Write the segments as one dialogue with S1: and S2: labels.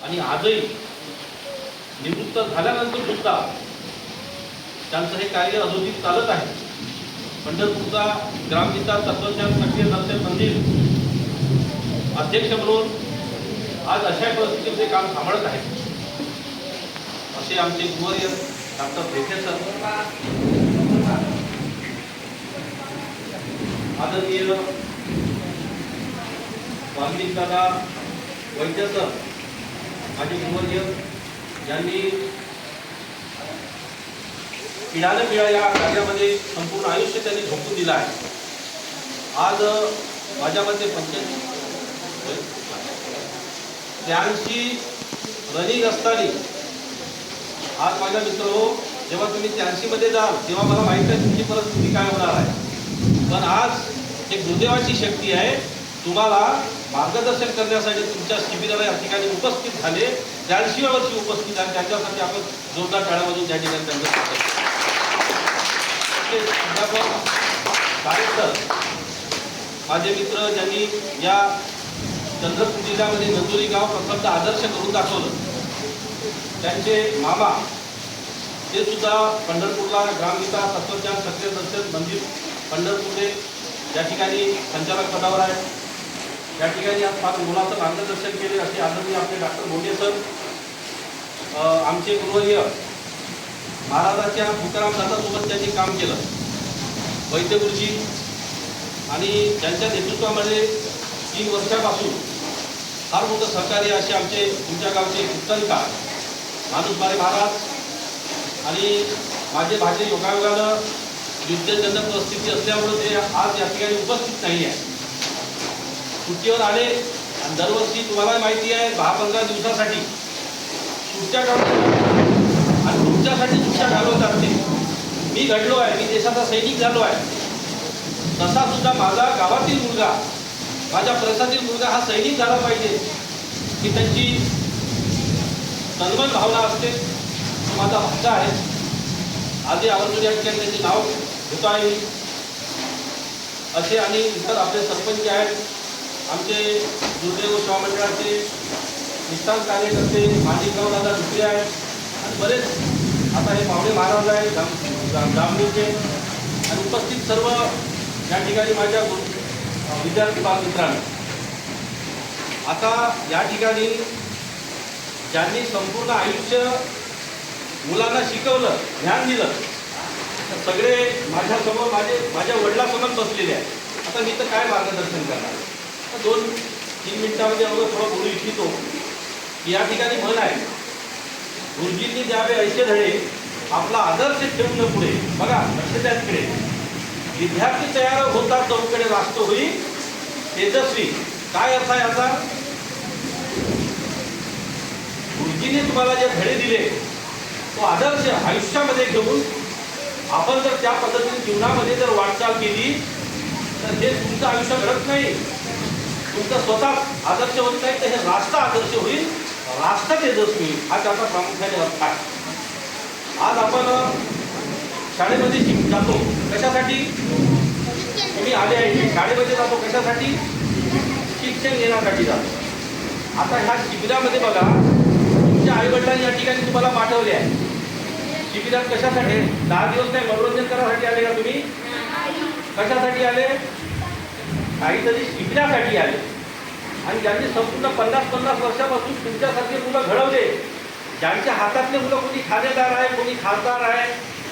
S1: आणि आजही निवृत्त झाल्यानंतर सुद्धा त्यांचं हे कार्य अधोगती चालत आहे. पंढरपूरचा ग्रामविकास तत्वज्ञान सक्रिय दर्शन मंदिर अध्यक्ष म्हणून आज अशा परिस्थितीत ते काम सांभाळत आहे. असे आमचे गुरुवर्य डॉक्टर भेटे सर, आदरणीय वाल्मिक दादा वैद्य सर, माझे गुरुवर्य, यांनी पिढ्यानपिढ्या या कार्यामध्ये संपूर्ण आयुष्य त्यांनी झोकून दिलं आहे. आज माझ्या मते 83 रनिंग असताना आज माझ्या मित्र हो, जेव्हा तुम्ही 83 मध्ये जाल तेव्हा मला माहिती आहे तुमची परिस्थिती काय होणार आहे. पण आज एक गुरुदेवाची शक्ती आहे, तुम्हाला मार्गदर्शन करण्यासाठी तुमच्या शिबिराला या ठिकाणी उपस्थित झाले. 83व्या वर्षी उपस्थित आहे, त्यांच्यासाठी आपण जोरदार टाळ्यामधून त्या ठिकाणी त्यांचं माझे मित्र ज्यांनी या चंद्रपूर जिल्ह्यामध्ये नंदुरी गाव प्रथमतः आदर्श करून दाखवलं, त्यांचे मामा ते सुद्धा पंढरपूरला ग्रामविकास तत्वज्ञान सक्रिय दर्शन मंदिर पंढरपूरचे या ठिकाणी संचालक पदावर आहे. या ठिकाणी आज 5 मुलांचं मार्गदर्शन केले असे आदरणीय आपले डॉक्टर बोंडे सर, आमचे गुरुवर्य महाराजांच्या तुकाराम दादासोबत त्यांनी काम केलं, वैद्य गुरुजी, आणि त्यांच्या नेतृत्वामध्ये 3 वर्षापासून फार मोठं सहकार्य असे आमचे तुमच्या गावचे कीर्तनकार माणूसबारे महाराज आणि माझे भाजे योगायोगानं युद्धजनक परिस्थिती असल्यामुळे ते आज या ठिकाणी उपस्थित नाही आहे, सुट्टीवर आले. आणि दरवर्षी तुम्हाला माहिती आहे 10-15 दिवसासाठी सुट्ट्या काढून आणि तुमच्यासाठी सुट्ट्या घालवतात ते. मी घडलो आहे, मी देशाचा सैनिक झालो आहे, तसा सुद्धा माझा गावातील मुलगा, माझ्या प्रदेशातील मुलगा हा सैनिक झाला पाहिजे की त्यांची तन्मन भावना असते. माझा भाचा आहे, आधी आवर्जून या ठिकाणी त्यांचे नाव घेतो आहे. असे आणि इतर आपले सरपंच आहेत, आमचे दुर्दैव सेवा मंडळाचे निष्ठावंत कार्यकर्ते माणिकराव दादा दुसरे आहेत, आणि बरेच आता हे पाहुणे महाराज आहेत जामणीचे, आणि उपस्थित सर्व या ठिकाणी माझ्या विद्यार्थी बालमित्रांनो. आता या ठिकाणी ज्यांनी संपूर्ण आयुष्य मुलांना शिकवलं, ज्ञान दिलं, तर सगळे माझ्यासमोर माझ्या वडिलांसमोर बसलेले आहेत. आता मी तर काय मार्गदर्शन करणार. 2-3 मिनिटांमध्ये अगोदर थोडं बोलू इच्छितो की या ठिकाणी म्हण आहे, गुरुजींनी द्यावे ऐसे धडे, आपला आदर्श ठेवून पुढे. बघा लक्ष त्याकडे, विद्यार्थी तयार होतात चौकडे राष्ट्र होईल तेजस्वी. काय अर्थ आहे याचा? गुरुजींनी तुम्हाला जे धडे दिले तो आदर्श आयुष्यामध्ये घेऊन आपण जर त्या पद्धतीने जीवनामध्ये जर वाटचाल केली तर हे तुमचं आयुष्य घडत नाही, तुमचं स्वतः आदर्श होत नाही, तर हे राष्ट्र आदर्श होईल, राष्ट्र तेजस्वी होईल. हा त्याचा प्रामुख्याने अर्थ आहे. आज आपण शाळेमध्ये जातो कशासाठी? तुम्ही आले आहे, शाळेमध्ये जातो कशासाठी? शिक्षण घेण्यासाठी जातो. आता ह्या शिबिरामध्ये बघा, तुमच्या आईवडिलांनी या ठिकाणी तुम्हाला पाठवले आहे. शिबिरात कशासाठी? 10 दिवस काय मनोरंजन करायसाठी आले का तुम्ही? कशासाठी आले? काहीतरी शिकण्यासाठी आले. आणि ज्यांनी संपूर्ण 50-50 वर्षापासून तुमच्यासारखे मुलं घडवले, ज्यांच्या हातातले मुलं कोणी खातेदार आहे, कोणी खासदार आहे,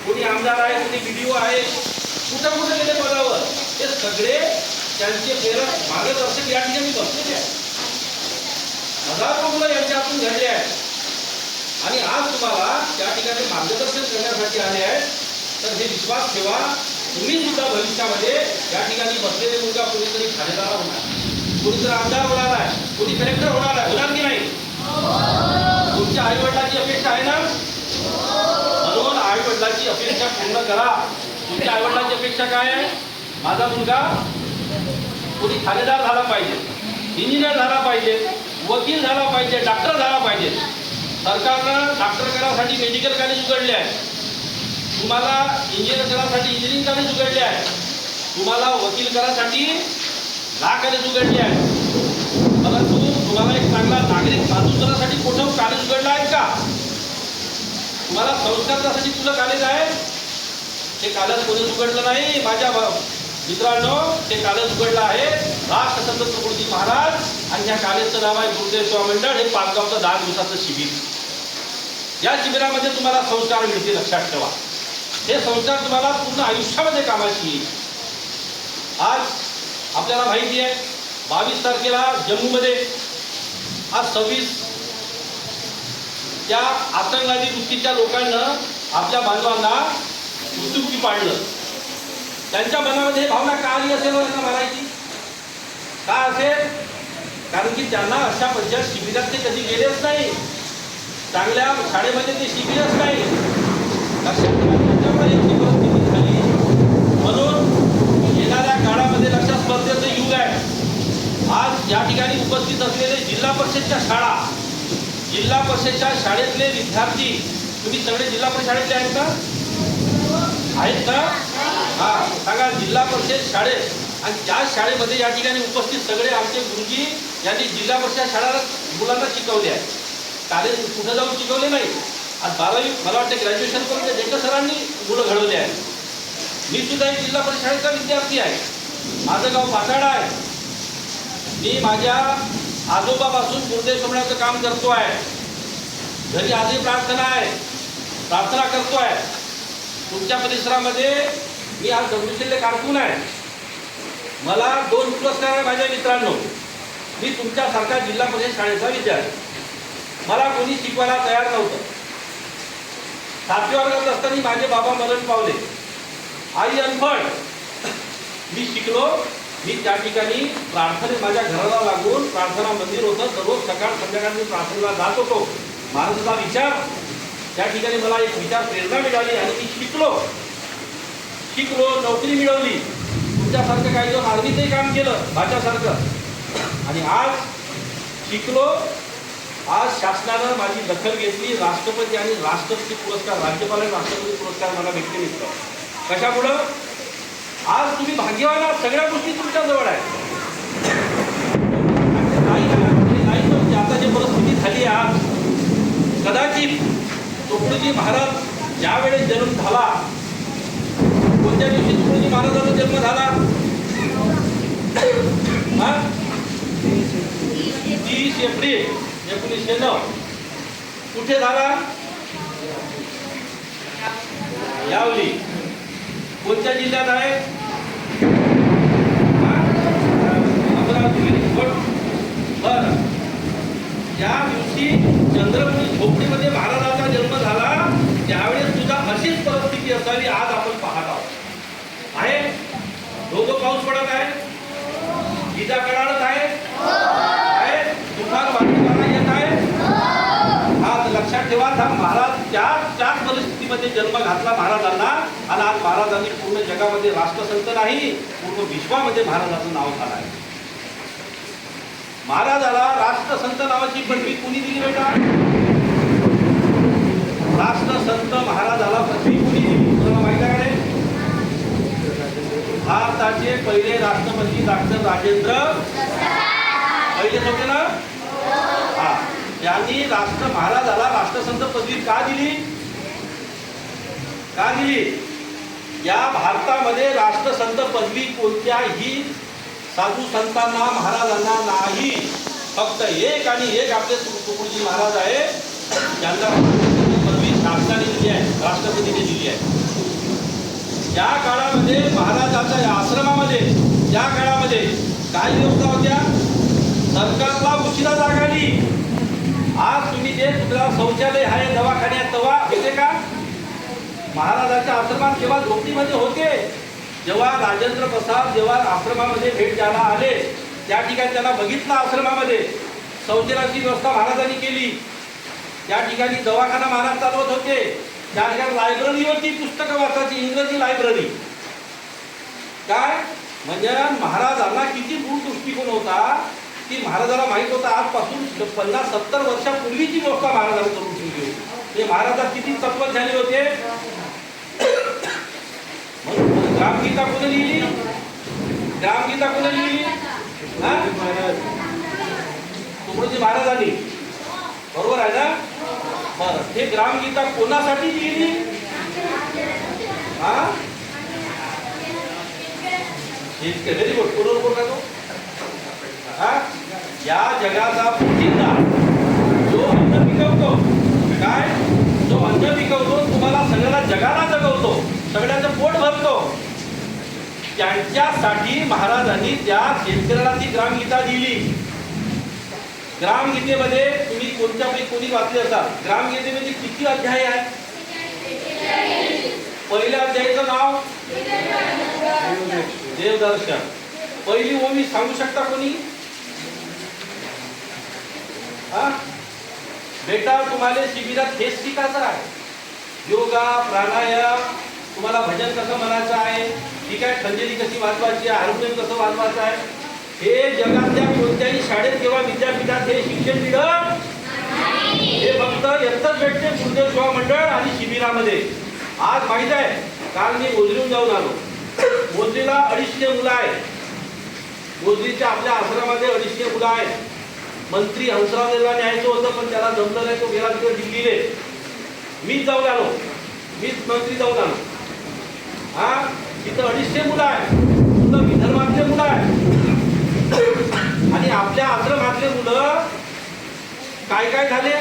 S1: कोणी आमदार आहे, कोणी BDO आहे, कुठं कुठं गेले पदावर, हे सगळे त्यांचे प्रेरक मार्गदर्शक या ठिकाणी बसलेले आहेत. हजारो मुलं यांच्या हातून घडले आहेत आणि आज तुम्हाला त्या ठिकाणी मार्गदर्शन करण्यासाठी आले आहेत. तर हे विश्वास ठेवा, तुम्ही सुद्धा भविष्यामध्ये या ठिकाणी बसलेले मुलगा कोणीतरी खातेदार होणार, कोणीतरी आमदार होणार आहे, कोणी कलेक्टर होणार आहे, होणार की नाही? तुमच्या आईवडिलांची अपेक्षा आहे ना, म्हणून आईवडिलांची अपेक्षा पूर्ण करा. तुमच्या आईवडिलांची अपेक्षा काय आहे? माझा मुलगा कोणी खातेदार झाला पाहिजे, इंजिनियर झाला पाहिजे, वकील झाला पाहिजे, डॉक्टर झाला पाहिजे. सरकारनं डॉक्टर करण्यासाठी मेडिकल कॉलेज उघडले आहे, तुम्हाला इंजिनियर करण्यासाठी इंजिनिअरिंग कॉलेज उघडले आहे, तुम्हाला वकील करण्यासाठी लॉ कॉलेज उघडले आहे. परंतु तुम्हाला एक चांगला नागरिक माणूस करण्यासाठी कुठं तुम्हाला संस्कारासाठी तुला कालेज आहे, ते कालच कोणी उघडलं नाही माझ्या मित्रांनो, ते कालच उघडलं आहे राष्ट्रसंत तुकडोजी महाराज आणि या कालेजचं नाव आहे गुरुदेव सेवा मंडळ. हे पाचगावचं 10 दिवसाचं शिबिर. या शिबिरामध्ये तुम्हाला संस्कार मिळतील, लक्षात ठेवा. हे संस्कार तुम्हाला पूर्ण आयुष्यामध्ये कामाची येईल. आज आपल्याला माहिती आहे 22 तारखेला जम्मूमध्ये, आज 26 त्या आतंकवादी वृत्तीच्या लोकांना आपल्या बांधवांना मृत्युमुखी पाडलं. त्यांच्या मनामध्ये भावना का आली असेल त्यांना मारायची? का असेल? कारण की त्यांना अशा पद्धतीच्या शिबिरात ते कधी गेलेच नाही, चांगल्या शाळेमध्ये ते शिकलेच नाही. त्याच्यामुळे इतकी परिस्थिती झाली. म्हणून येणाऱ्या काळामध्ये लक्षात स्पर्धेचं युग आहे. आज या ठिकाणी उपस्थित असलेले जिल्हा परिषदच्या शाळा, जिल्हा परिषदच्या शाळेतले विद्यार्थी, तुम्ही सगळे जिल्हा परिषद शाळेतले आहेत का? आहेत ना? हा, सांगा. जिल्हा परिषद शाळेत आणि त्या शाळेमध्ये या ठिकाणी उपस्थित सगळे आमचे गुरुजी यांनी जिल्हा परिषद शाळेला मुलांना शिकवले आहे. कॉलेज कुठं जाऊन शिकवले नाही. आज 12वी मला वाटतं ग्रॅज्युएशन करून जेकर सरांनी मुलं घडवले आहेत. मी सुद्धा एक जिल्हा परिषद शाळेचा विद्यार्थी आहे. माझं गाव पाचाडा आहे. मी माझ्या आजोबापासून गुरुदेव सोडण्याचं काम करतो आहे. घरी आजही प्रार्थना आहे, प्रार्थना करतो आहे. तुमच्या परिसरामध्ये मी आज दगडूशेठले कारकून आहे. मला 2 पुरस्कार आहे माझ्या मित्रांनो. मी तुमच्यासारखा जिल्हा परिषद शाळेचा विद्यार्थी. मला कोणी शिकवायला तयार नव्हतं. 7व्या वर्गात असताना माझे बाबा मरण पावले, आई अनपढ. मी शिकलो. मी त्या ठिकाणी प्रार्थनेत माझ्या घराला लागून प्रार्थना मंदिर होतं. दररोज सकाळ संध्याकाळ मी प्रार्थनेला जात होतो. महाराजांचा विचार त्या ठिकाणी मला एक विचार प्रेरणा मिळाली आणि मी शिकलो, नोकरी मिळवली. तुमच्यासारखं काही दिवस आर्मीचंही काम केलं भाच्यासारखं. आणि आज शिकलो. आज शासनानं माझी दखल घेतली. राष्ट्रपती आणि राष्ट्रपती पुरस्कार, राज्यपाल आणि राष्ट्रपती पुरस्कार मला भेटले मित्र. कशामुळं? आज तुम्ही भाग्यवान आहात. सगळ्या गोष्टी तुमच्याजवळ आहेत. नाही आता जी परिस्थिती झाली आज, कदाचित तुकडोजी महाराज ज्या वेळेस जन्म झाला, कोणत्या दिवशी तुकडोजी महाराजांचा जन्म झाला? 30 एप्रिल 1909. कुठे झाला? यावली. कोणत्या जिल्ह्यात आहे? अमरावती. बरं. ज्या दिवशी चंद्रपुरी झोपडीमध्ये महाराजांचा जन्म झाला त्यावेळेस सुद्धा अशीच परिस्थिती असावी आज आपण पाहत आहोत. आहे दोघं पाऊस पडत आहे, विजा कडाडत आहे, तुफान वारा येत आहे. आज लक्षात ठेवा, महाराज त्याच परिस्थितीमध्ये जन्म घातला महाराजांना आणि आज महाराजांनी पूर्ण जगामध्ये राष्ट्रसंत नाही, पूर्ण विश्वामध्ये महाराजांचं नाव झालं आहे. महाराजाला राष्ट्रसंत नावाची पदवी कोणी दिली बेटा? राष्ट्रसंत महाराजाला पदवी कोणी दिली तुम्हाला माहिती आहे? भारताचे पहिले राष्ट्रपती डॉक्टर राजेंद्र पहिले होते ना. हा, त्यांनी महाराजाला राष्ट्रसंत पदवी का दिली? का दिली? या भारतामध्ये राष्ट्रसंत पदवी कोणत्याही साधू संतांना महाराजांना नाही, फक्त एक आणि एक आपले तुकडोजी महाराज आहे ज्यांना पदवी शासनाने दिली आहे, राष्ट्रपतीने दिली आहे. या काळामध्ये महाराजांच्या या आश्रमामध्ये त्या काळामध्ये काय व्यवस्था होत्या? सरकारला उशिरा जागा आली. आज तुम्ही जे तुमचा शौचालय आहे दवाखान्यात तेव्हा होते का? महाराजांच्या आश्रमात जेव्हा झोपडीमध्ये होते, जेव्हा राजेंद्र प्रसाद जेव्हा आश्रमामध्ये भेट द्यायला आले त्या ठिकाणी त्यांना बघितलं. आश्रमामध्ये शौचालयाची व्यवस्था महाराजांनी केली. त्या ठिकाणी दवाखाना महाराज चालवत होते. त्या ठिकाणी लायब्ररी होती, पुस्तकं वाचायची, इंग्रजी लायब्ररी. काय म्हणजे महाराजांना किती दूर दृष्टिकोन होता की महाराजांना माहित होता आजपासून 50-70 वर्षापूर्वीची व्यवस्था महाराजांनी करून ठेवली होती. ते महाराजात किती तत्वज्ञानी होते. ग्रामगीता कोणी लिहिली? ग्रामगीता कोणी लिहिली? तुकडोजी महाराजांनी. बरोबर आहे ना? बरं, हे ग्रामगीता कोणासाठी लिहिली? हा, व्हेरी गुड. कोण बोलता तो? हा, या जगाचा पोशिंदा जो अन्न पिकवतो, काय जो अन्न पिकवतो, तुम्हाला सगळ्याला जगाला जगवतो, सगळ्यांचं पोट भरतो, त्यांच्यासाठी महाराजांनी त्या शेतकऱ्याला ती ग्रामगीता दिली. ग्रामगीतेमध्ये तुम्ही कोणत्यापैकी कोणी वाचले असाल, ग्रामगीतेमध्ये किती अध्याय आहे? पहिल्या अध्यायाचं नाव देवदर्शन. पहिली ओवी सांगू शकता कोणी? हा, बेटा तुम्हाला शिबिरात हेच शिकायचं आहे. योगा, प्राणायाम, तुम्हाला भजन कसं म्हणायचं आहे, ठीक आहे, खंजरी कशी वाजवायची आहे, हार्मोनियम कसं वाजवायचं आहे, हे जगातल्या कोणत्याही शाळेत किंवा विद्यापीठात हे शिक्षण मिळत. हे फक्त एकच भेटते गुरुदेव सेवा मंडळ आणि शिबिरामध्ये. आज माहित आहे, काल मी गोजरीहून जाऊन आलो. गोजरीला 250 मुलं आहेत. गोजरीच्या आपल्या आश्रमामध्ये 250 मुलं आहेत. मंत्री हंसरावला न्यायचं होतं, पण त्याला जमलं नाही, तो गेला तिकडे दिल्लीले. मीच जाऊन आलो, मीच मंत्री जाऊन आलो. हा, तिथं 250 मुलं आहेत, तिथं विदर्भातले मुलं आहेत. आणि आपल्या आश्रमातले मुलं काय काय झाले?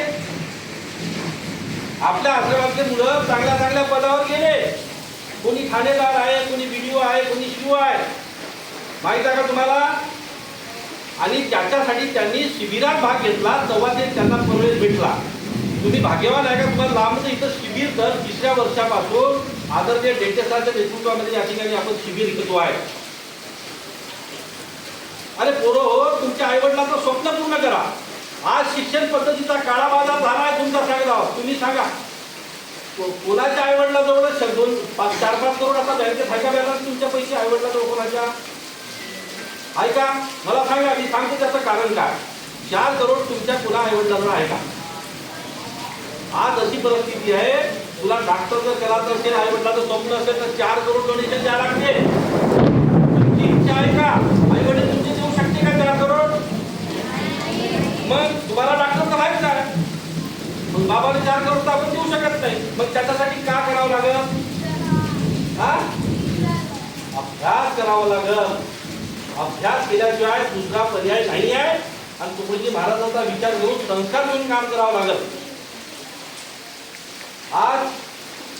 S1: आपल्या आश्रमातले मुलं चांगल्या चांगल्या पदावर गेले. कोणी ठाणेदार आहे, कोणी बीडीओ आहे, कोणी शिव आहे, माहित आहे का तुम्हाला? आणि त्याच्यासाठी त्यांनी शिबिरात भाग घेतला, तेव्हा ते त्यांना प्रवेश भेटला. तुम्ही भाग्यवान आहे का? तुम्हाला लांब इथं शिबिर दर 3ऱ्या वर्षापासून आदरणीय डेटे सरांच्या नेतृत्वामध्ये या ठिकाणी आपण शिबिर घेतो आहे. अरे पोरो हो, तुमच्या आईवडिलांचं स्वप्न पूर्ण करा. आज शिक्षण पद्धतीचा काळा बाजार झाला आहे तुमचा, सांगा तुम्ही सांगा. कोणाच्या आईवडिलाजवळ 4-5 करोड आता बँकेत आहे का? बॅलन्स तुमच्या पैसे आईवडिलाजवळ कोणाच्या आहे का? मला सांगा, मी सांगतो त्याचं कारण काय. 4 करोड तुमच्या पुन्हा आईवडिलाजवळ आहे का? आज अशी परिस्थिती आहे, तुला डॉक्टर जर करायचं असेल, आईवडिलाचं स्वप्न असेल तर 4 करोड डोनेशन द्यावं लागते. तुमची इच्छा आहे का? आईवडील तुमचे देऊ शकते का 4 करोड? मग तुम्हाला डॉक्टर तर माहित आहे, मग बाबाने 4 करोड आपण देऊ शकत नाही. मग त्याच्यासाठी का करावं लागेल? हा, अभ्यास करावा लागेल. अभ्यास केल्याशिवाय दुसरा पर्याय नाही आहे. आणि तुकडोजी महाराजांचा विचार घेऊन संस्कार घेऊन काम करावं लागेल. आज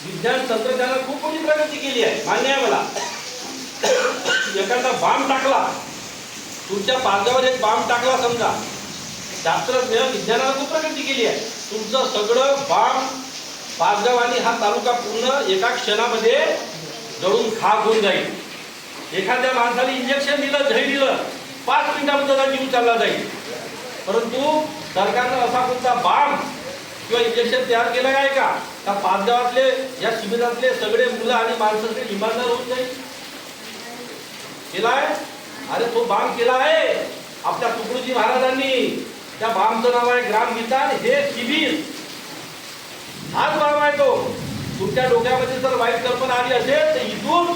S1: विज्ञान तंत्रज्ञानात खूप मोठी प्रगती केली आहे, मान्य आहे मला. एखादा बांब टाकला, तुमच्या पारद्यावर एक बांब टाकला समजा, शास्त्रज्ञ विज्ञानाला खूप प्रगती केली आहे. तुमचं सगळं बांब पारगाव आणि हा तालुका पूर्ण एका क्षणामध्ये जळून खाक होऊन जाईल. एखाद्या माणसाला इंजेक्शन दिलं, झै दिलं, 5 मिनिटामध्ये त्याचा जीव चालला जाईल. परंतु सरकारनं असा कोणता बांब किंवा इंजेक्शन तयार केलं काय का? पाचगावातले या शिबिरातले सगळे मुलं आणि माणसं इमानदार होऊन जाईल. केलाय? अरे तो बांब केला आहे आपल्या तुकडोजी महाराजांनी. त्या बांबचं नाव आहे ग्रामगीता. हे शिबिर हाच बांब आहे तो. तुमच्या डोक्यामध्ये जर वाईट कल्पना आली असेल तर इथून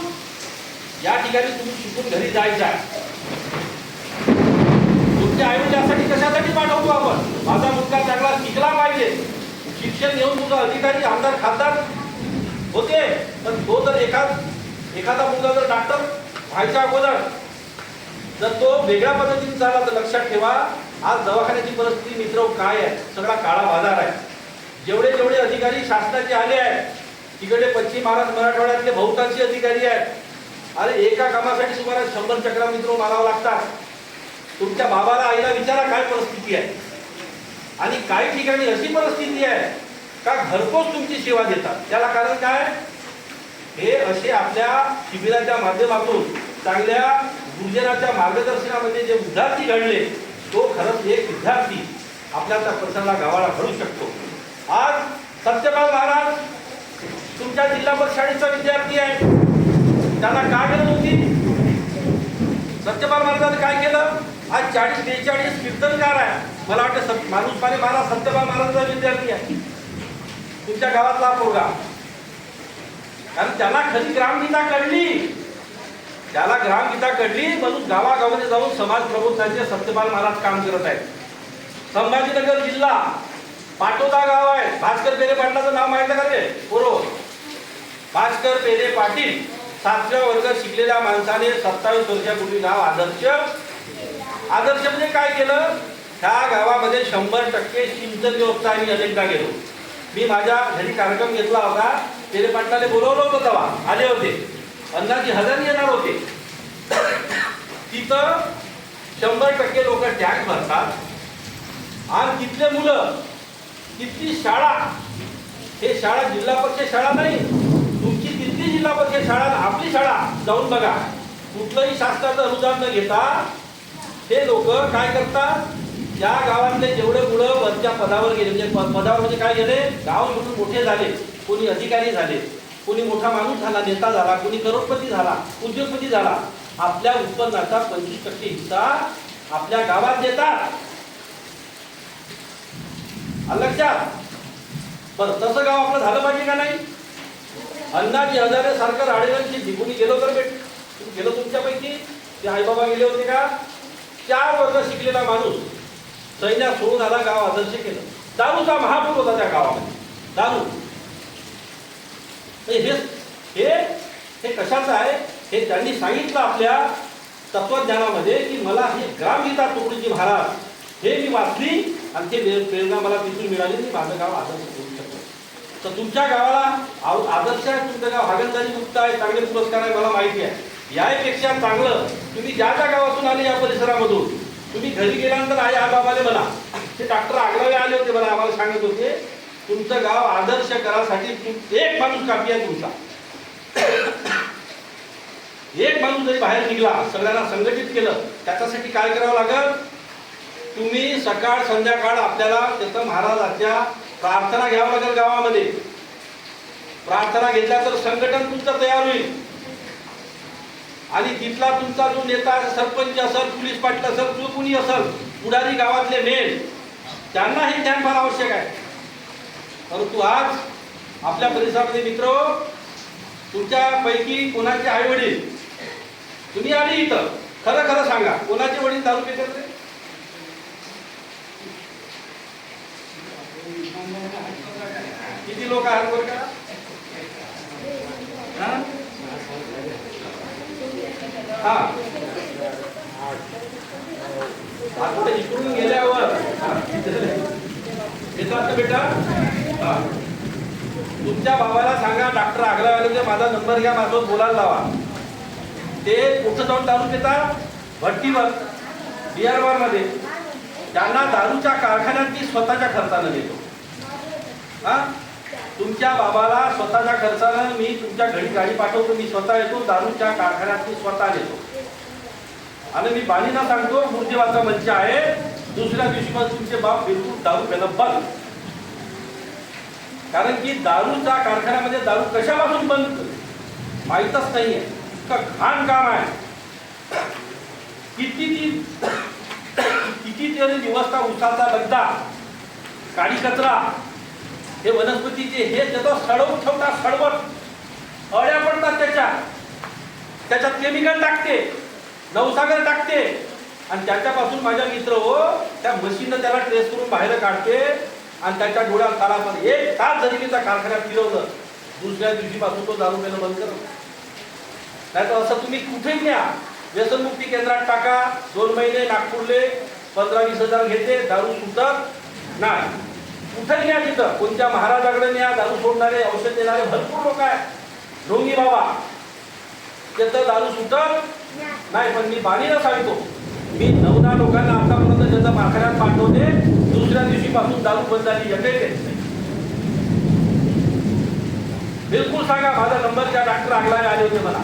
S1: या ठिकाणी तुम्ही शिकून घरी जायचं आहे. तुमच्या आईवडिलांसाठी कशासाठी पाठवतो आपण? माझा मुलगा चांगला शिकला पाहिजे. शिक्षण घेऊन तुझा अधिकारी, आमदार, खासदार होते, पण तो जर एखादा मुलगा जर डॉक्टर व्हायच्या अगोदर जर तो वेगळ्या पद्धतीने झाला तर लक्षात ठेवा, आज दवाखान्याची परिस्थिती मित्र काय आहे? सगळा काळा बाजार आहे. जेवढे जेवढे अधिकारी शासनाचे आले आहेत, तिकडे पश्चिम महाराष्ट्र मराठवाड्यातले बहुतांशी अधिकारी आहेत. अरे एका कामासाठी सुमारे 100 चक्रा मित्र मारावं लागतात. तुमच्या बाबाला आईला विचारा काय परिस्थिती आहे. आणि काही ठिकाणी अशी परिस्थिती आहे का घरपोच तुमची सेवा देतात. त्याला कारण काय? हे असे आपल्या शिबिराच्या माध्यमातून चांगल्या गुरुजनाच्या मार्गदर्शनामध्ये जे विद्यार्थी घडले, तो खरंच एक विद्यार्थी आपल्या त्या प्रसंगाला गावाला घडू शकतो. आज सत्यपाल महाराज तुमच्या जिल्हा परिषद शाळेचा विद्यार्थी आहे. त्यांना काय गरज होती? सत्यपाल महाराजांनी काय केलं? आज 40-42 कीर्तनकार आहे. मला वाटतं माणूसपाने महाराज सत्यपाल महाराजांचा विद्यार्थी आहे तुमच्या गावातला पोरगा. कारण त्याला खरी ग्रामगीता कळली. त्याला ग्रामगीता कळली म्हणून गावागावामध्ये जाऊन समाज प्रबोधनाचे सत्यपाल महाराज काम करत आहेत. संभाजीनगर जिल्हा पाटोदा गाव आहे, भास्कर पेरे पाटलाचं नाव माहिती का रे बरोबर? भास्कर पेरे पाटील 7व्या वर्गात शिकलेल्या माणसाने 27 वर्षापूर्वी नाव आदर्श म्हणजे काय केलं? ह्या गावामध्ये 100% सिंचन व्यवस्था आम्ही अनेकदा गेलो. मी माझ्या घरी कार्यक्रम घेतला होता, पेरे पाटलाने बोलवलं होतं, तेव्हा आले होते, अन्नाची हजारी येणार होते. तिथं 100% लोक टॅक्स भरतात आणि तिथले मुलं, तिथली शाळा, हे शाळा जिल्हा परिषद शाळा नाही, तुमची तिथली जिल्हा परिषद शाळा, आपली शाळा जाऊन बघा. कुठलंही शासनाचं अनुदान न घेता हे लोक काय करतात? त्या गावातले जेवढे मुलं वरच्या पदावर गेले, म्हणजे पदावर म्हणजे काय गेले, गाव सोडून मोठे झाले, कोणी अधिकारी झाले, कोणी मोठा माणूस झाला, नेता झाला, कोणी करोडपती झाला, उद्योगपती झाला, आपल्या उत्पन्नाचा 25% हिस्सा आपल्या गावात देतात. लक्षात? बरं, तसं गाव आपलं झालं पाहिजे का नाही? अण्णाजी हजारे सारखं राडेवांशी निघून गेलो तर गेलो तुमच्यापैकी ते आई बाबा गेले होते का? 4 वर्ष शिकलेला माणूस सैन्यात सोडून आला, गाव आदर्श केलं. दारूचा महापूर होता त्या गावामध्ये, दारू. हे कशाचं आहे? हे त्यांनी सांगितलं आपल्या तत्वज्ञानामध्ये की मला हे ग्रामगीता तुकडीजी महाराज हे मी वाचली आणि ते प्रेरणा मला तिथून मिळाली, मी माझं गाव आदर्श करू शकतो. तर तुमच्या गावाला आदर्श आहे, तुमचं गाव हागणदारी मुक्त आहे, चांगले पुरस्कार आहे, मला माहिती आहे. यापेक्षा चांगलं तुम्ही ज्या गावातून आले, या परिसरामधून, तुम्ही घरी गेल्यानंतर आई बाबाले म्हणा, ते डॉक्टर आगलावे आले होते, मला आम्हाला सांगत होते, तुमचं गाव आदर्श करासाठी एक माणूस काफी आहे तुमचा. एक माणूस जरी बाहेर निघला, सगळ्यांना संघटित केलं, त्याच्यासाठी काय करावं लागेल? तुम्ही सकाळ संध्याकाळ आपल्याला त्याचं महाराजाच्या प्रार्थना घ्यावं लागेल. गावामध्ये प्रार्थना घेतल्या तर संघटन तुमचं तयार होईल आणि तिथला तुमचा जो नेता, सरपंच असेल, पोलीस पाटील असेल, जो कोणी असेल, पुढारी गावातले मेन, त्यांना हे ध्यान फार आवश्यक आहे. परंतु आज आपल्या परिसरामध्ये मित्र, तुमच्या पैकी कोणाचे आई वडील, तुम्ही आली इथं, खरं खरं सांगा, कोणाचे वडील दारू पितात रे? किती लोक आहेत बरं का? आता इकडून गेल्यावर येतात बेटा, तुमच्या बाबाला सांगा, डॉक्टर आगलावाले माझा नंबर घ्या, माझं बोलायला लावा. ते कुठं जाऊन दारू पितात? भट्टीवर, बिअर बार मध्ये. त्यांना दारूच्या कारखान्यात ती स्वतःच्या खर्चानं देतो. तुमच्या बाबाला स्वतःच्या खर्चानं मी तुमच्या घरी गाडी पाठवतो, मी स्वतः येतो, दारूच्या कारखान्यात मी स्वतः देतो. आणि मी बाणीला सांगतो, गुरुदेवाचा मंच आहे, दुसऱ्या दिवशी तुमचे बाप बिलकुल दारू प्यायला बंद. कारण की दारूच्या कारखान्यामध्ये दारू कशापासून बंद माहीतच नाहीये, का घाण काम आहे. कितीतरी व्यवस्था, उसाचा लगदा, काळी कचरा, हे वनस्पतीचे हे त्याचं सडवून ठेवतात, सडवट अळ्या पडतात, त्याच्यात केमिकल टाकते, नवसागर टाकते आणि त्याच्यापासून माझ्या मित्र हो त्या मशीननं त्याला ट्रेस करून बाहेर काढते आणि त्याच्या डोळ्यात तारा. पण 1 तास जरी मी त्या कारखान्यात फिरवलं, दुसऱ्या दिवशीपासून तो दारू पिणं बंद कर. नाही तर असं तुम्ही कुठेही घ्या, व्यसनमुक्ती केंद्रात टाका, 2 महिने नागपूरले 15-20 हजार घेते, दारू सुटत नाही. कुठे घ्या, तिथं कोणत्या महाराजाकडे न्या, दारू सोडणारे, औषध देणारे भरपूर लोक आहेत. ढोंगी बाबा, त्याचं दारू सुटत नाही. पण मी बाणीला सांगतो, मी 9 लोकांना आतापर्यंत ज्याचा कारखान्यात पाठवते, दुसऱ्या दिवशीपासून दारू बंद झाली. बिलकुल सांगा, माझा नंबर त्या डॉक्टर आगलावे आले होते, मला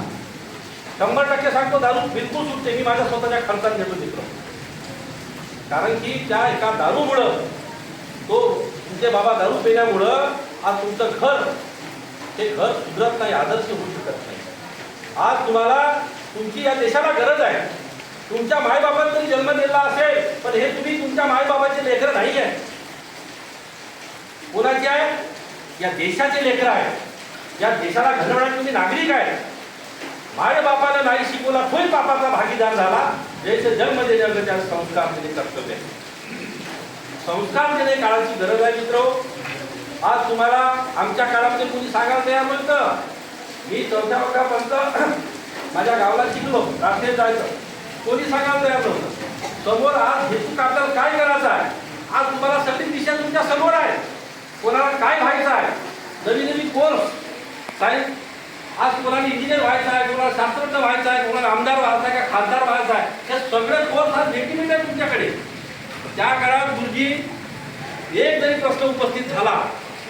S1: 100% सांगतो, दारू बिलकुल सुटते. मी माझ्या स्वतःच्या खर्चात घेतो मित्र. कारण की त्या एका दारूमुळं, तो तुमचे बाबा दारू पिण्यामुळं आज तुमचं घर, हे घर सुधरत नाही, आदर्श होऊ शकत नाही. आज तुम्हाला, तुमची या देशाला गरज आहे. तुमच्या मायबापांनी तरी जन्म दिला असेल, पण हे तुम्ही तुमच्या मायबाबाचे लेकरं नाही आहे. कोणाचे आहे? या देशाचे लेकरं आहेत. या देशाला घडवणारे तुम्ही नागरिक आहे. माय बापाला नाही शिकवला, तोही बापाचा भागीदार झाला. जैसे जन्म देण्याचं त्या संस्कार कर्तव्य. संस्कार देणे काळाची गरज आहे मित्र. आज तुम्हाला आमच्या काळामध्ये कोणी सांगायला तयार नव्हतं. मी 4थ्या वर्गापर्यंत माझ्या गावाला शिकलो, रात्रीत जायचं, कोणी सांगायला तयार नव्हतं. समोर आज हेतू आपल्याला काय करायचं आहे, आज तुम्हाला सगळी दिशा तुमच्या समोर आहे. कोणाला काय व्हायचं आहे, नवीन नवीन कोर्स सायन्स, आज कोणाला इंजिनियर व्हायचं आहे, कोणाला शास्त्रज्ञ व्हायचं आहे, कोणाला आमदार व्हायचं आहे, का खासदार व्हायचं आहे, हे सगळे कोर्स आज रेडीमेड आहे तुमच्याकडे. त्या काळात गुरुजी एक जरी प्रश्न उपस्थित झाला,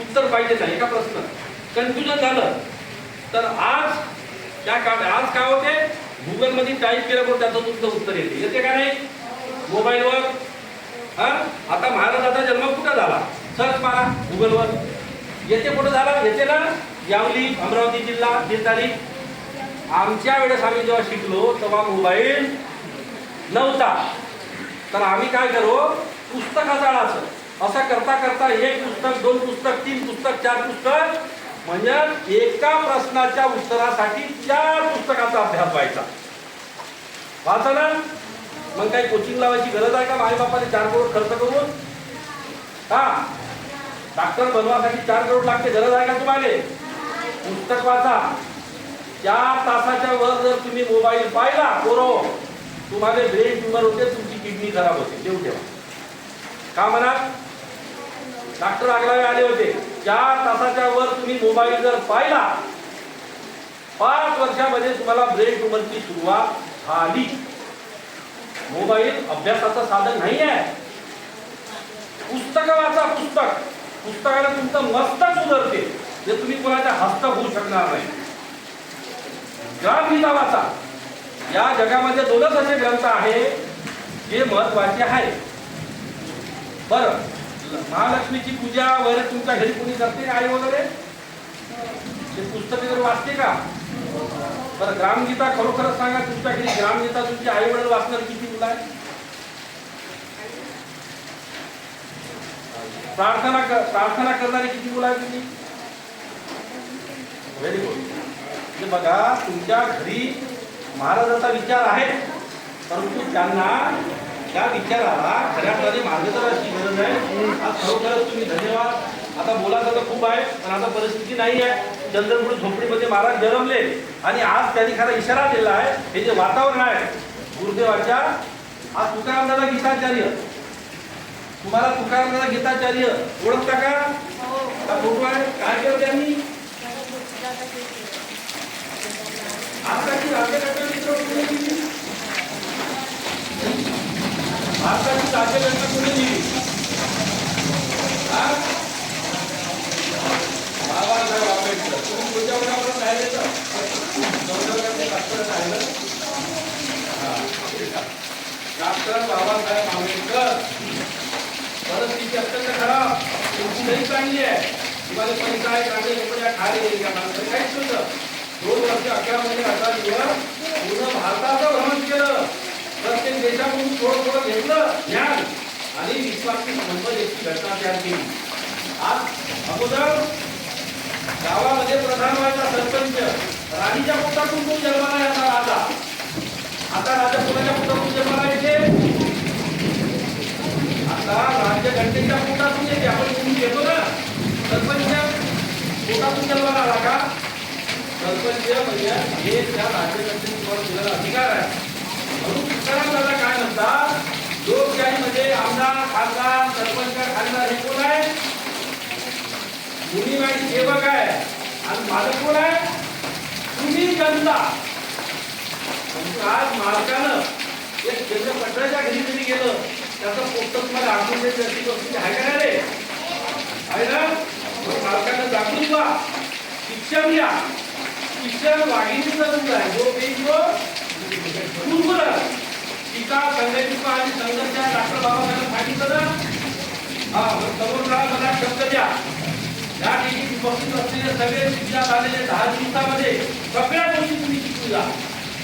S1: उत्तर पाहिजे नाही, एका प्रश्न कन्फ्युजन झालं तर आज त्या काळात आज काय होते, गुगलमध्ये टाईप केल्यावर त्याचं तुमचं उत्तर येते का नाही मोबाईलवर. आता महाराजाचा जन्म कुठं झाला, सर्च मारा गुगलवर, येते कुठं झाला, येते ना, यावली अमरावती जिल्हा ही तारीख. आमच्या वेळेस आम्ही जेव्हा शिकलो तेव्हा मोबाईल नव्हता, तर आम्ही काय करू, पुस्तकाचा आळाचं असं करता करता एक पुस्तक, 2 पुस्तक, 3 पुस्तक, 4 पुस्तक, म्हणजे एका प्रश्नाच्या उत्तरासाठी 4 पुस्तकाचा अभ्यास व्हायचा. वाचा ना. मग काही कोचिंग लावायची गरज आहे का, आई बापाने 4 करोड खर्च करून? डॉक्टर बनवासाठी 4 करोड लागते, गरज आहे का तुम्हाला? पुस्तक वाचा. 4 तासाच्या वर जर तुम्ही मोबाईल पाहिला पोरो, तुम्हाला ब्रेन ट्यूमर होते, तुमची किडनी खराब होते. देऊ ठेवा. का म्हणा, डॉक्टर आगलावे आले होते, 4 तासाच्या वर तुम्ही मोबाईल जर पाहिला, 5 वर्षामध्ये तुम्हाला ब्रेन ट्यूमरची सुरुवात झाली. मोबाईल अभ्यासाचं साधन नाही आहे. पुस्तक वाचा. पुस्तकाने तुमचं मस्तक सुधारते, जे तुम्ही कोणाच्या हस्त होऊ शकणार नाही. ग्रामगीता वाचा. या जगामध्ये 2च असे ग्रंथ आहेत जे महत्वाचे आहेत. बरं, महालक्ष्मीची पूजा वगैरे तुमच्या घरी कोणी करते, आई वगैरे, ते पुस्तक वगैरे वाचते का? बरं, ग्रामगीता खरोखरच सांगा, तुमच्या घरी ग्रामगीता तुमची आई वडील वाचणार किती मुलं आहे? प्रार्थना करणारे किती मुलं आहे तुम्ही? Very good. म्हणजे बघा, तुमच्या घरी महाराजांचा विचार आहे, परंतु त्यांना त्या विचाराला खऱ्याप्रमाणे मार्गदर्शनाची गरज आहे. आज खरोखरच तुम्ही धन्यवाद. आता बोलायचं तर खूप आहे, पण आता परिस्थिती नाही आहे. चंद्रपूर झोपडीमध्ये महाराज जन्मले आणि आज त्यांनी खरा इशारा दिला आहे. हे जे वातावरण आहे गुरुदेवाच्या, आज तुकारामदादा गीताचार्य, तुम्हाला तुकारामदादा गीताचार्य ओळखता का? फोटो आहे, काय केलं त्यांनी? आजकालची राज्यघटना मित्र भारताची राज्यघटना कोणी लिहिली? बाबासाहेब आंबेडकर. तुम्ही पुढच्या वर्गापर्यंत राहिले तर 14 वर्गाचे डॉक्टर राहिलं. डॉक्टर बाबासाहेब आंबेडकर. परिस्थिती अत्यंत खराब, तुमची नाही चांगली आहे. तुम्हाला पण काय चांगले कपडे खाले काहीच नव्हतं. 2 वर्ष 11 महिने 18 दिवस पूर्ण भारताचं भ्रमण केलं. प्रत्येक देशातून थोडं घेतलं ज्ञान आणि विश्वासची संपदेची घटना तयार केली. आज अगोदर गावामध्ये प्रधान व्हायचा सरपंच राणीच्या पोटातून तो जन्माला याचा राजा. आता राजा कोणाच्या पोटातून जन्माला येते? आता राज्यघटनेच्या पोटातून येते. आपण तुम्ही घेतो ना, सरपंच पोटातून जन्माला आला का? सरपंच म्हणजे हे त्या राज्यघटनेवर दिलेला अधिकार आहे. म्हणून तुकारामदादा काय म्हणतात, लोकशाहीमध्ये आमदार, खासदार, सरपंच, खासदार हे कोण आहे? तुम्ही माझी सेवक आहे आणि मालक कोण आहे? तुम्ही जनता. आज मालकानं एक केंद्र पत्राच्या घरी जरी गेलं, त्याचं पोस्ट तुम्हाला आठवून देत परिस्थिती आहे का रे? आहे ना? मालकानं दाखवून बा, शिक्षण घ्या. शिक्षण वाघिणीचं आहे, जो पेजो टीका संघटित आणि संघर्ष डॉक्टर बाबासाहेब सांगितलं ना. समोर मला शब्द द्या. या ठिकाणी उपस्थित असलेले सगळे शिक्षणात आलेले 10 दिवसामध्ये सगळ्या गोष्टी तुम्ही शिकून जा.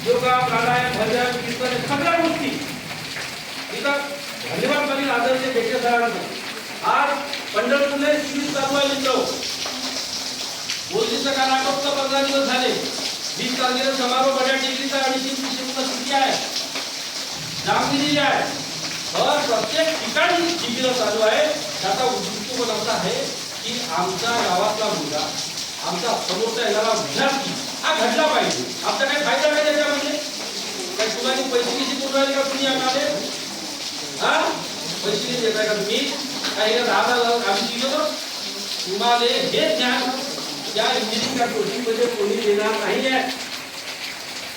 S1: योगा, प्राणायाम, भजन, कीर्तन, सगळ्या गोष्टी इथं धन्यवाद करील आदरणीय देशे सरांचं. आज पंढरपूरला शिबिर चालू आहे मित्र. बोलतीचं कानाकोपचं 15 दिवस झाले. 20 तारखेला समारोह बड्या डिग्रीचा आणि 3 उपस्थिती आहे. जामगिरी आहे. प्रत्येक ठिकाणी शिबिरं चालू आहे. त्याचा उद्देश पण असा आहे की आमच्या गावातला मुलगा, आमचा समोरचा येणारा विद्यार्थी हा घडला पाहिजे. आपला काही फायदा काय त्याच्यामध्ये? काही तुम्हाला पैसे किती करून राहिले का तुम्ही आम्हाला? हा, पैसे किती देताय का तुम्ही? काही 10,000 आम्ही दिलो. तुम्हाला हे ज्ञान या इंजिनिअरिंगच्या कोचिंगमध्ये कोणी देणार नाही आहे.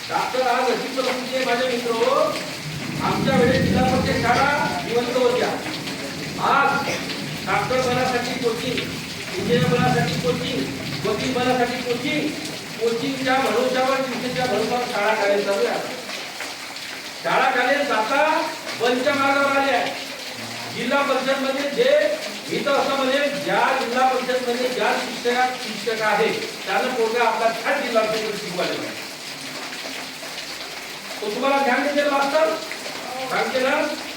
S1: डॉक्टर आज अशी परिस्थिती आहे माझे मित्र हो, आमच्या वेळेस जिल्हा परिषद शाळा जिवंत होत्या. आज डॉक्टर बनासाठी कोचिंग, इंजिनियर बनासाठी कोचिंग, वकील बनासाठी कोचिंग, कोचिंगच्या भरोशावर ट्युशनच्या भरोशावर शाळा कार्य चालू आहे. शाळा कार्य जाता बंदच्या मार्गावर आले आहे. जिल्हा परिषद मध्ये जे इथं असं म्हणजे ज्या जिल्हा परिषद मध्ये ज्या शिक्षक आहे त्यानं पोरगा आपला छान जिल्हा परिषद शिकवायला पाहिजे. तो तुम्हाला ध्यान देते मास्तर सांगते ना,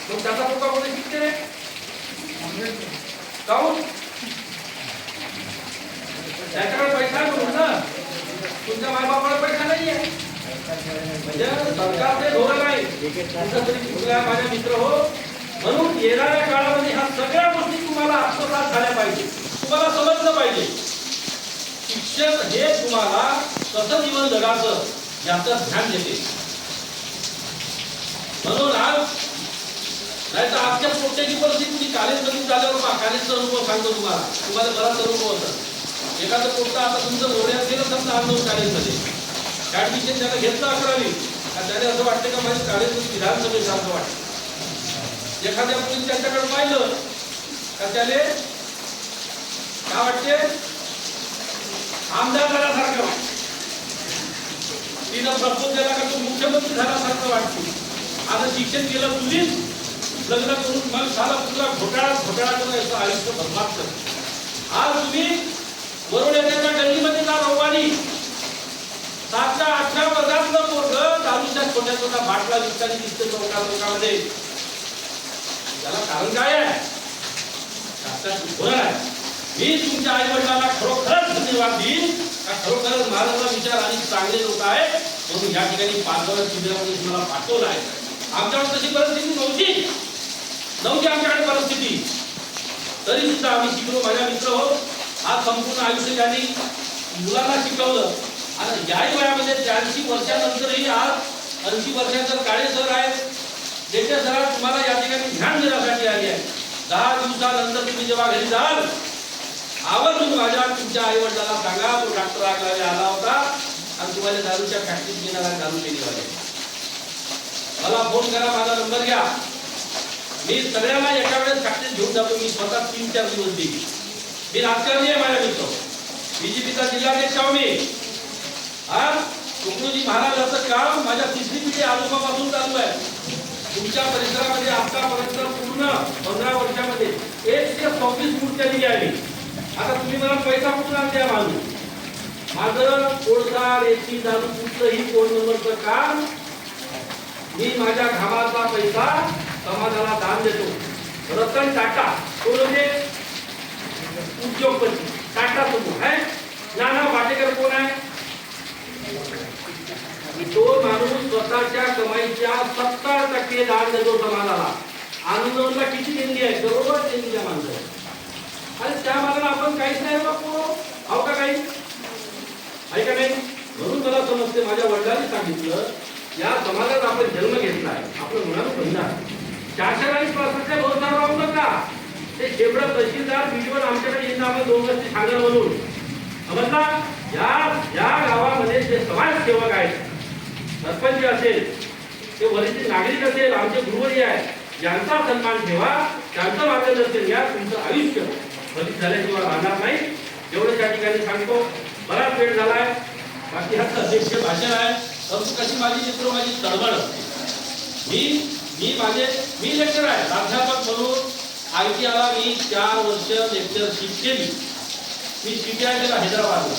S1: मग त्याचा पोरगा कोणी शिकते रे? काऊन? त्याच्याकडे पैसा म्हणून ना, तुमच्या मायबापाला पैसा नाही आहे. म्हणजे सरकारचे धोरण आहे कुठं तरी चुकल्या माझ्या मित्र हो. म्हणून येणाऱ्या काळामध्ये ह्या सगळ्या गोष्टी तुम्हाला आत्मसात झाल्या पाहिजे, तुम्हाला समजलं पाहिजे. शिक्षक हे तुम्हाला कसं जीवन जगाचं याचं ध्यान देते. म्हणून आज नाही तर आजच्या पोट्याची परिस्थिती तुम्ही कॉलेजमध्ये झाल्यावर बा कॉलेजचा अनुभव सांगतो तुम्हाला बराच अनुभव होता. एखादं पोट्टा आता तुमचं जोड्यात गेलं समजा अनुभव कॉलेजमध्ये ऍडमिशन त्याला घेतलं 11वी, त्याने असं वाटतं का माझ्या कॉलेजमध्ये विधानसभेसारखं वाटतं. एखाद्या मुलीने त्यांच्याकडे पाहिलं का त्याने काय वाटते, आमदार झाल्यासारखं वाटतं. तिनं प्रपोज केला का तो मुख्यमंत्री झाल्यासारखं वाटते. आता शिक्षण केलं तुम्हीच, लग्न करून मग झाला तुला घोटाळा करून याचं आयुष्य बरबाद करत. आज तुम्ही बरोड्याच्या गल्लीमध्ये जा रविवारी 7च्या 8च्या वर्गातलं पोरगं दारूच्या छोट्या छोट्या बाटला विकताना दिसते लोकांमध्ये. त्याला कारण काय आहे? शासनाचं धोरण आहे. मी तुमच्या आई वडिलांना खरोखरच धन्यवाद देईन का खरोखरच माझा विचार आणि चांगले लोक आहेत म्हणून या ठिकाणी पाचवड शिबिरामध्ये तुम्हाला पाठवलं आहे. आमच्याकडे तशी परिस्थिती नव्हती आमच्याकडे परिस्थिती, तरी सुद्धा आम्ही शिकलो माझ्या मित्र हो. आज संपूर्ण आयुष्य त्यांनी मुलांना शिकवलं आणि याही वयामध्ये 83 वर्षानंतरही आज 80 वर्षांचं काळे सर आहेत. ज्याच्या सर तुम्हाला या ठिकाणी ध्यान देण्यासाठी आली आहे. 10 दिवसानंतर तुम्ही जेव्हा घरी जाल आवर्जून माझ्या तुमच्या आई वडिलांना सांगा तो डॉक्टर आला होता आणि तुम्हाला दारूच्या फॅक्टरीत घेणारा दारू पेनीवाले. मला फोन करा, माझा नंबर घ्या. मी सगळ्यांना एका वेळेस फॅक्टरीत घेऊन जातो. मी स्वतः 3-4 दिवस देईल. मी राजकारणी आहे माझ्या मित्र, बीजेपीचा जिल्हाध्यक्ष आहो मी. तुकडोजी महाराजांचं काम माझ्या 3री पिढी आजोबापासून चालू आहे. तुमच्या परिसरामध्ये आतापर्यंत पूर्ण 15 वर्षामध्ये 126 मूर्त्या दिल्या आली. आता तुम्ही मला पैसा कुठून आणते मानू? माझं कोळसा रेती दारू कुठलंही कोड नंबरचं काम मी माझ्या घामाचा पैसा समाजाला दान देतो. रतन टाटा तो म्हणजे उद्योगपती, टाटा समूह आहे. नाना पाटेकर कोण आहे? तो माणूस स्वतःच्या कमाईच्या 70% दान देतो समाजाला. आनंदवनला किती देणगी आहे? करोडो देणगी आहे माणसं. आणि त्या मानाला आपण काहीच नाही बापू, अहो का काही आहे का नाही? म्हणून मला समजते माझ्या वडिलांनी सांगितलं या समाजात आपण जन्म घेतला आहे, आपलं मुलांना म्हणणार 400 आणि 65 भरोसा राहू नका. ते शेवडा तहसीलदार बिजवण आमच्याकडे येणं आम्हाला 2 वर्ष सांगा म्हणून समजला. या गावामध्ये जे समाजसेवक आहेत, सरपंच असेल, ते वरिष्ठ नागरिक असेल, आमचे गुरुवर्य आहे, यांचा सन्मान ठेवा, त्यांचं मार्गदर्शन घ्या. तुमचं आयुष्य फलित झाल्याशिवाय राहणार नाही. एवढं त्या ठिकाणी सांगतो. बराच वेळ झालाय. बाकी ह्याचं अध्यक्ष भाषण आहे. परंतु कशी माझी मित्र माझी तळमळ असते. मी लेक्चर आहे प्राध्यापक म्हणून ITIला मी 4 वर्ष लेक्चरशिप केली. मी CTI केला हैदराबादला.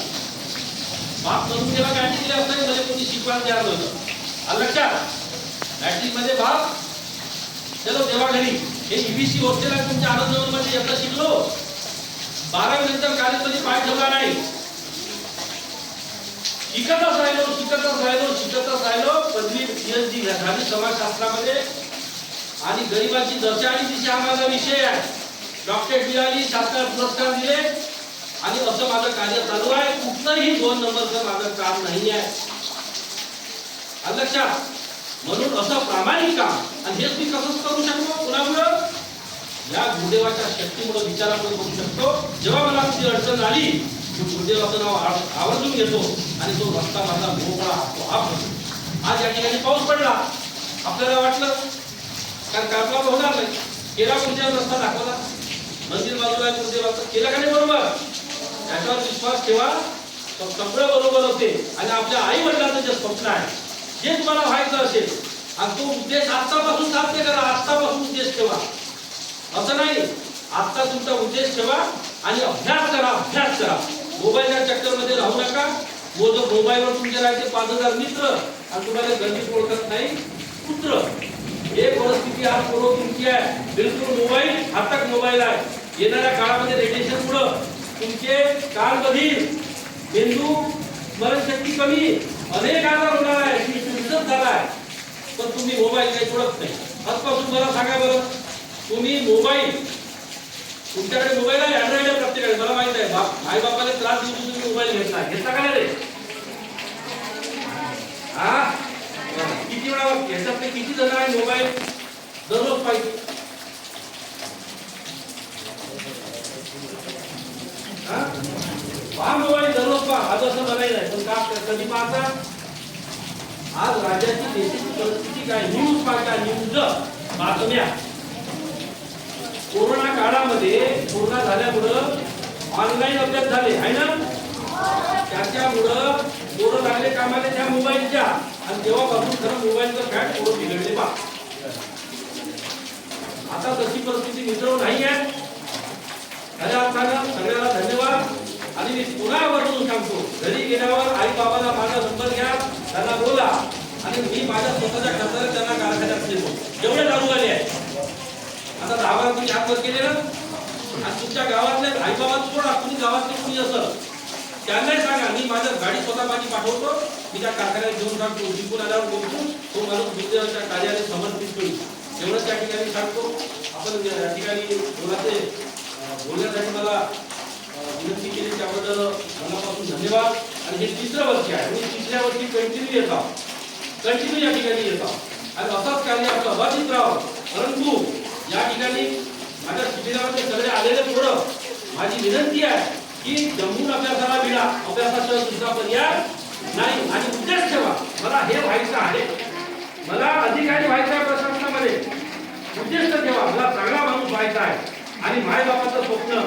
S1: बाप म्हणून त्याला मॅट्रिक दिले असता म्हणजे कोणी शिकवायला तयार नव्हतं. लक्षात मॅट्रिक मध्ये बाप चलो देवाघरी हे EBC हॉस्टेल आहे तुमच्या आनंदवनमध्ये एकदा शिकलो. 12वी नंतर कॉलेजमध्ये पाय ठेवला नाही. शिकतच राहिलो. पदवी PhD झाली समाजशास्त्रामध्ये. आणि गरिबांची दशा आणि दिशा हा माझा विषय आहे. डॉक्टरेट मिळाली, शासनाने पुरस्कार दिले आणि असं माझं कार्य चालू आहे. कुठलंही 2 नंबरचं माझं काम नाही आहे. लक्षात. म्हणून असं प्रामाणिक काम आणि हेच मी कसं करू शकतो कुणामुळं? या गुरुदेवाच्या शक्तीमुळे विचारामुळे करू शकतो. जेव्हा मला तुझी अडचण आली गुरुदेवाचं नाव आवर्जून घेतो आणि तो रस्ता माझा मोकळा आपोआप होतो. आज या ठिकाणी पाऊस पडला, आपल्याला वाटलं कारण कापला होणार नाही, केला गुरुदेव रस्ता दाखवला, मंदिर बाजूला गुरुदेवाचं केलं का नाही बरोबर? याच्यावर विश्वास ठेवा, सगळं बरोबर होते. आणि आपल्या आई वडिलांचं जे स्वप्न आहे जे तुम्हाला व्हायचं असेल आणि तो उद्देश आत्तापासून साध्य करा. आत्तापासून उद्देश ठेवा, असं नाही. आत्ता तुमचा उद्देश ठेवा आणि अभ्यास करा, अभ्यास करा. मोबाईलच्या चक्करमध्ये राहू नका. मोबाईलवर तुमचे राहायचे 5000 मित्र आणि तुम्हाला गणित ओळखत नाही पुत्र. हे परिस्थिती आज पूर्व तुमची आहे. बिलकुल मोबाईल हातात मोबाईल आहे. येणाऱ्या काळामध्ये रेडिएशन मुळे तुमचे कान बधीर, मेंदू स्मरणशक्ती कमी, अनेक आजार होणार आहे. विसर्जित झाला आहे. पण तुम्ही मोबाईल काही सोडत नाही. आजपासून मला सांगा बरं, तुम्ही मोबाईल, तुमच्याकडे मोबाईल आहे, अँड्रॉइड आहे प्रत्येकाकडे, मला माहित आहे. आई बापाला त्रास देऊन तुम्ही मोबाईल घेतला, घेतला का नाही रे? हा, किती वेळा याच्यातले किती जण आहे मोबाईल दररोज पाहिजे? पहा मोबाईल दररोज पहा. आज असं म्हणाय नाही, पण का कधी पाहता? आज राज्याची देशाची परिस्थिती काय? न्यूज पाहता, न्यूज बातम्या. कोरोना काळामध्ये कोरोना झाल्यामुळं ऑनलाईन अभ्यास झाले आहे ना, त्याच्यामुळं पोरं लागले कामाले त्या मोबाईलच्या. आणि तेव्हापासून खरं मोबाईलचं फॅट पोरं बिघडले पहा. आता तशी परिस्थिती मित्र नाही आहे. खऱ्या अर्थानं सगळ्याला धन्यवाद. आणि मी पुन्हा वरून सांगतो, घरी गेल्यावर आई बाबाला माझा नंबर घ्या, त्यांना बोला आणि मी माझ्या स्वतःच्या खर्चाने त्यांना कारखान्यात देतो. जेवढे दारूवाले आहे आता 10 तुम्ही हातवर केले ना, आणि तुमच्या गावातले आई बाबा सोडा, तुम्ही गावातले कुणी असं त्यांनाही सांगा, मी माझ्या गाडी स्वतः माझी पाठवतो, मी त्या कारखान्यात घेऊन टाकतो. जिंकून आल्यावर बोलतो, तो माणूस गुरुदेवाच्या कार्यालय समर्पित होईल. एवढंच त्या ठिकाणी सांगतो. आपण या ठिकाणी बोलण्यासाठी मला विनंती केली, त्याबद्दल मनापासून धन्यवाद. आणि हे 3रं वर्ष आहे. मी 3ऱ्या वर्षी कंटिन्यू येत आहोत, कंटिन्यू या ठिकाणी येत आहोत आणि असंच कार्य आपलं अबाधित राहावं. परंतु या ठिकाणी माझ्या शिबिरामध्ये सगळे आलेले पोरं, माझी विनंती आहे की जमून अभ्यासाला मिळा. अभ्यासाचा दुसरा पर्याय नाही. आणि उद्देश ठेवा, मला हे व्हायचं आहे, मला अधिकारी व्हायचं आहे प्रशासनामध्ये. उद्देश ठेवा, मला चांगला माणूस व्हायचा आहे आणि मायबापाचं स्वप्न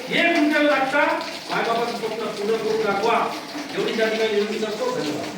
S1: हे तुमच्यावर लागता. मायबापाचं स्वप्न पूर्ण करून दाखवा. एवढी त्या ठिकाणी विनंती करतो. धन्यवाद.